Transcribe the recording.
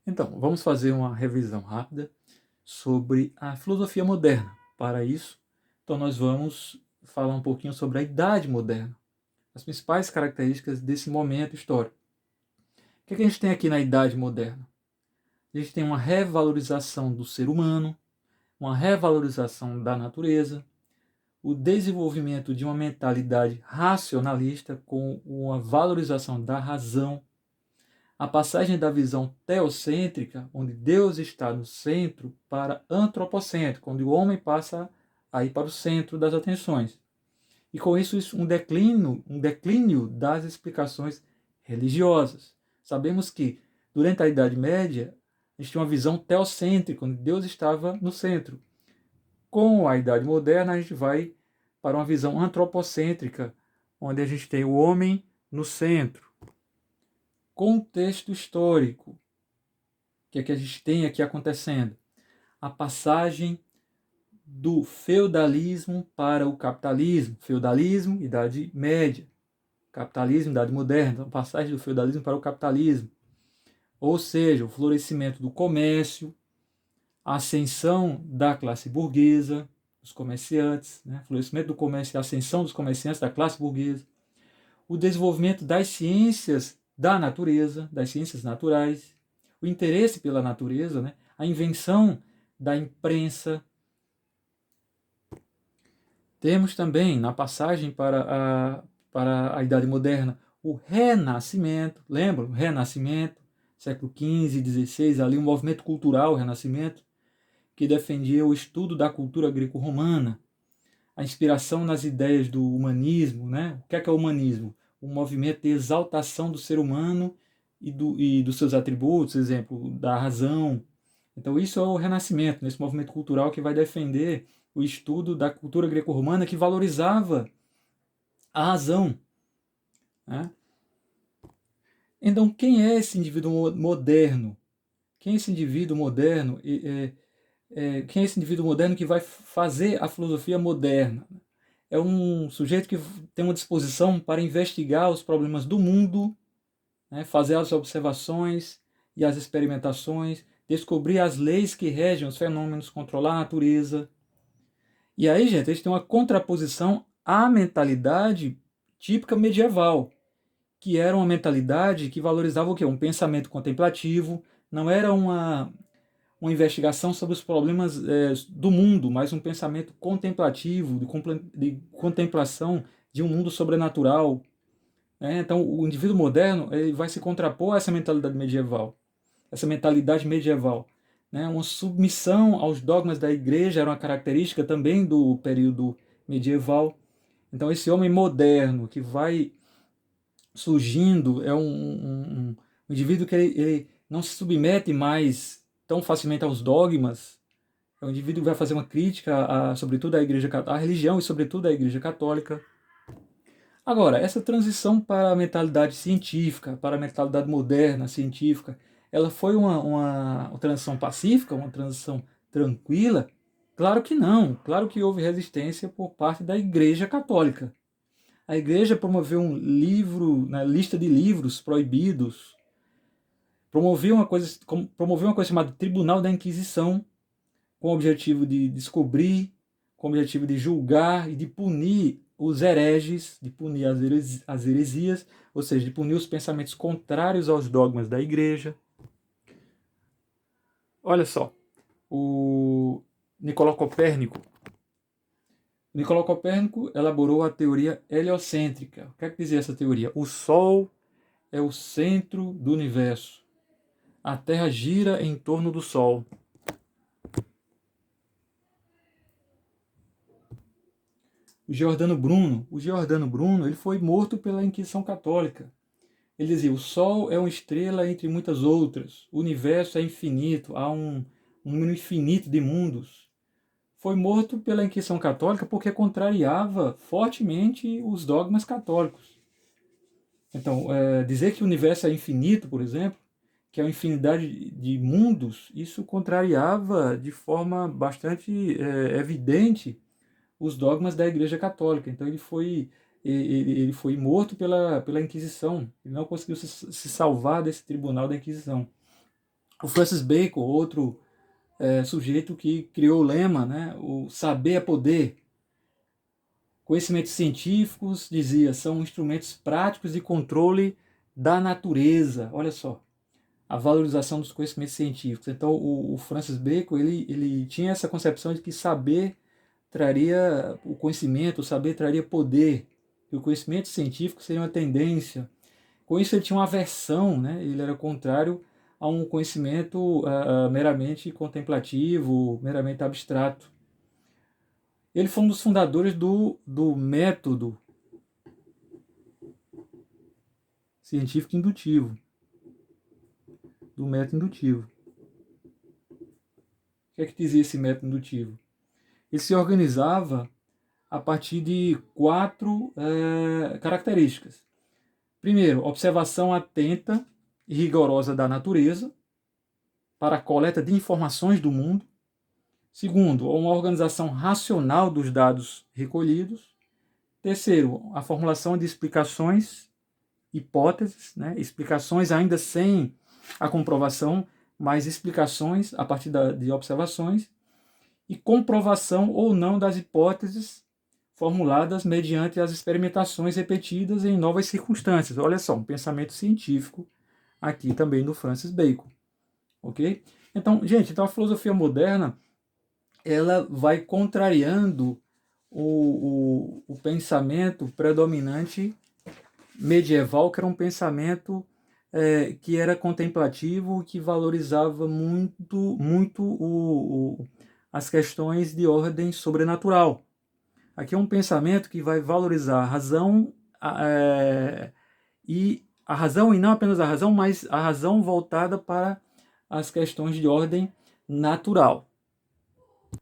Então, vamos fazer uma revisão rápida sobre a filosofia moderna. Para isso, então nós vamos falar um pouquinho sobre a Idade Moderna, as principais características desse momento histórico. O que a gente tem aqui na Idade Moderna? A gente tem uma revalorização do ser humano, uma revalorização da natureza, o desenvolvimento de uma mentalidade racionalista com uma valorização da razão, a passagem da visão teocêntrica, onde Deus está no centro, para antropocêntrica, onde o homem passa a ir para o centro das atenções. E com isso um declínio das explicações religiosas. Sabemos que durante a Idade Média a gente tinha uma visão teocêntrica, onde Deus estava no centro. Com a Idade Moderna a gente vai para uma visão antropocêntrica, onde a gente tem o homem no centro. Contexto histórico. O que é que a gente tem aqui acontecendo? A passagem do feudalismo para o capitalismo. Feudalismo, Idade Média. Capitalismo, Idade Moderna. Então, passagem do feudalismo para o capitalismo. Ou seja, o florescimento do comércio, a ascensão da classe burguesa, dos comerciantes, né? Florescimento do comércio e a ascensão dos comerciantes da classe burguesa. O desenvolvimento das ciências da natureza, das ciências naturais, o interesse pela natureza, né? A invenção da imprensa. Temos também, na passagem para a Idade Moderna, o Renascimento. Lembra? O Renascimento, século XV, XVI, ali um movimento cultural, o Renascimento, que defendia o estudo da cultura greco-romana, a inspiração nas ideias do humanismo. Né? O que é o humanismo? Um movimento de exaltação do ser humano e dos seus atributos, exemplo, da razão. Então isso é o Renascimento, nesse movimento cultural que vai defender o estudo da cultura greco-romana, que valorizava a razão. Né? Então quem é esse indivíduo moderno? Quem é esse indivíduo moderno? Quem é esse indivíduo moderno que vai fazer a filosofia moderna? É um sujeito que tem uma disposição para investigar os problemas do mundo, né, fazer as observações e as experimentações, descobrir as leis que regem os fenômenos, controlar a natureza. E aí, gente, a gente tem uma contraposição à mentalidade típica medieval, que era uma mentalidade que valorizava o quê? Um pensamento contemplativo, não era uma investigação sobre os problemas do mundo, mas um pensamento contemplativo, de contemplação de um mundo sobrenatural. Né? Então, o indivíduo moderno ele vai se contrapor a essa mentalidade medieval. Essa mentalidade medieval. Né? Uma submissão aos dogmas da igreja era uma característica também do período medieval. Então, esse homem moderno que vai surgindo é um indivíduo que ele não se submete mais tão facilmente aos dogmas. É um indivíduo que vai fazer uma crítica, sobretudo, à igreja, à religião e, sobretudo, à igreja católica. Agora, essa transição para a mentalidade científica, para a mentalidade moderna, científica, ela foi uma transição pacífica, uma transição tranquila? Claro que não. Claro que houve resistência por parte da Igreja Católica. A Igreja promoveu um livro, na lista de livros proibidos, promoveu uma coisa chamada Tribunal da Inquisição, com o objetivo de descobrir, com o objetivo de julgar e de punir os hereges, de punir as heresias, ou seja, de punir os pensamentos contrários aos dogmas da igreja. Olha só, o Nicolau Copérnico elaborou a teoria heliocêntrica. O que é que dizia essa teoria? O Sol é o centro do universo. A Terra gira em torno do Sol. O Giordano Bruno, ele foi morto pela Inquisição Católica. Ele dizia: o Sol é uma estrela entre muitas outras. O universo é infinito. Há um número infinito de mundos. Foi morto pela Inquisição Católica porque contrariava fortemente os dogmas católicos. Então, dizer que o universo é infinito, por exemplo, que é uma infinidade de mundos, isso contrariava de forma bastante evidente os dogmas da Igreja Católica. Então ele foi morto pela Inquisição. Ele não conseguiu se salvar desse tribunal da Inquisição. O Francis Bacon, outro sujeito que criou o lema, né, o saber é poder. Conhecimentos científicos, dizia, são instrumentos práticos de controle da natureza. Olha só, a valorização dos conhecimentos científicos. Então, o Francis Bacon ele tinha essa concepção de que saber traria o conhecimento, o saber traria poder, e o conhecimento científico seria uma tendência. Com isso, ele tinha uma aversão, né? Ele era contrário a um conhecimento meramente contemplativo, meramente abstrato. Ele foi um dos fundadores do método científico indutivo. Do método indutivo. O que é que dizia esse método indutivo? Ele se organizava a partir de 4 características. Primeiro, observação atenta e rigorosa da natureza para a coleta de informações do mundo. Segundo, uma organização racional dos dados recolhidos. Terceiro, a formulação de explicações, hipóteses, né? Explicações ainda sem a comprovação, mas explicações a partir de observações. E comprovação ou não das hipóteses formuladas mediante as experimentações repetidas em novas circunstâncias. Olha só, um pensamento científico aqui também do Francis Bacon. Ok? Então, gente, então a filosofia moderna ela vai contrariando o pensamento predominante medieval, que era um pensamento que era contemplativo, que valorizava muito as questões de ordem sobrenatural. Aqui é um pensamento que vai valorizar a razão e não apenas a razão, mas a razão voltada para as questões de ordem natural.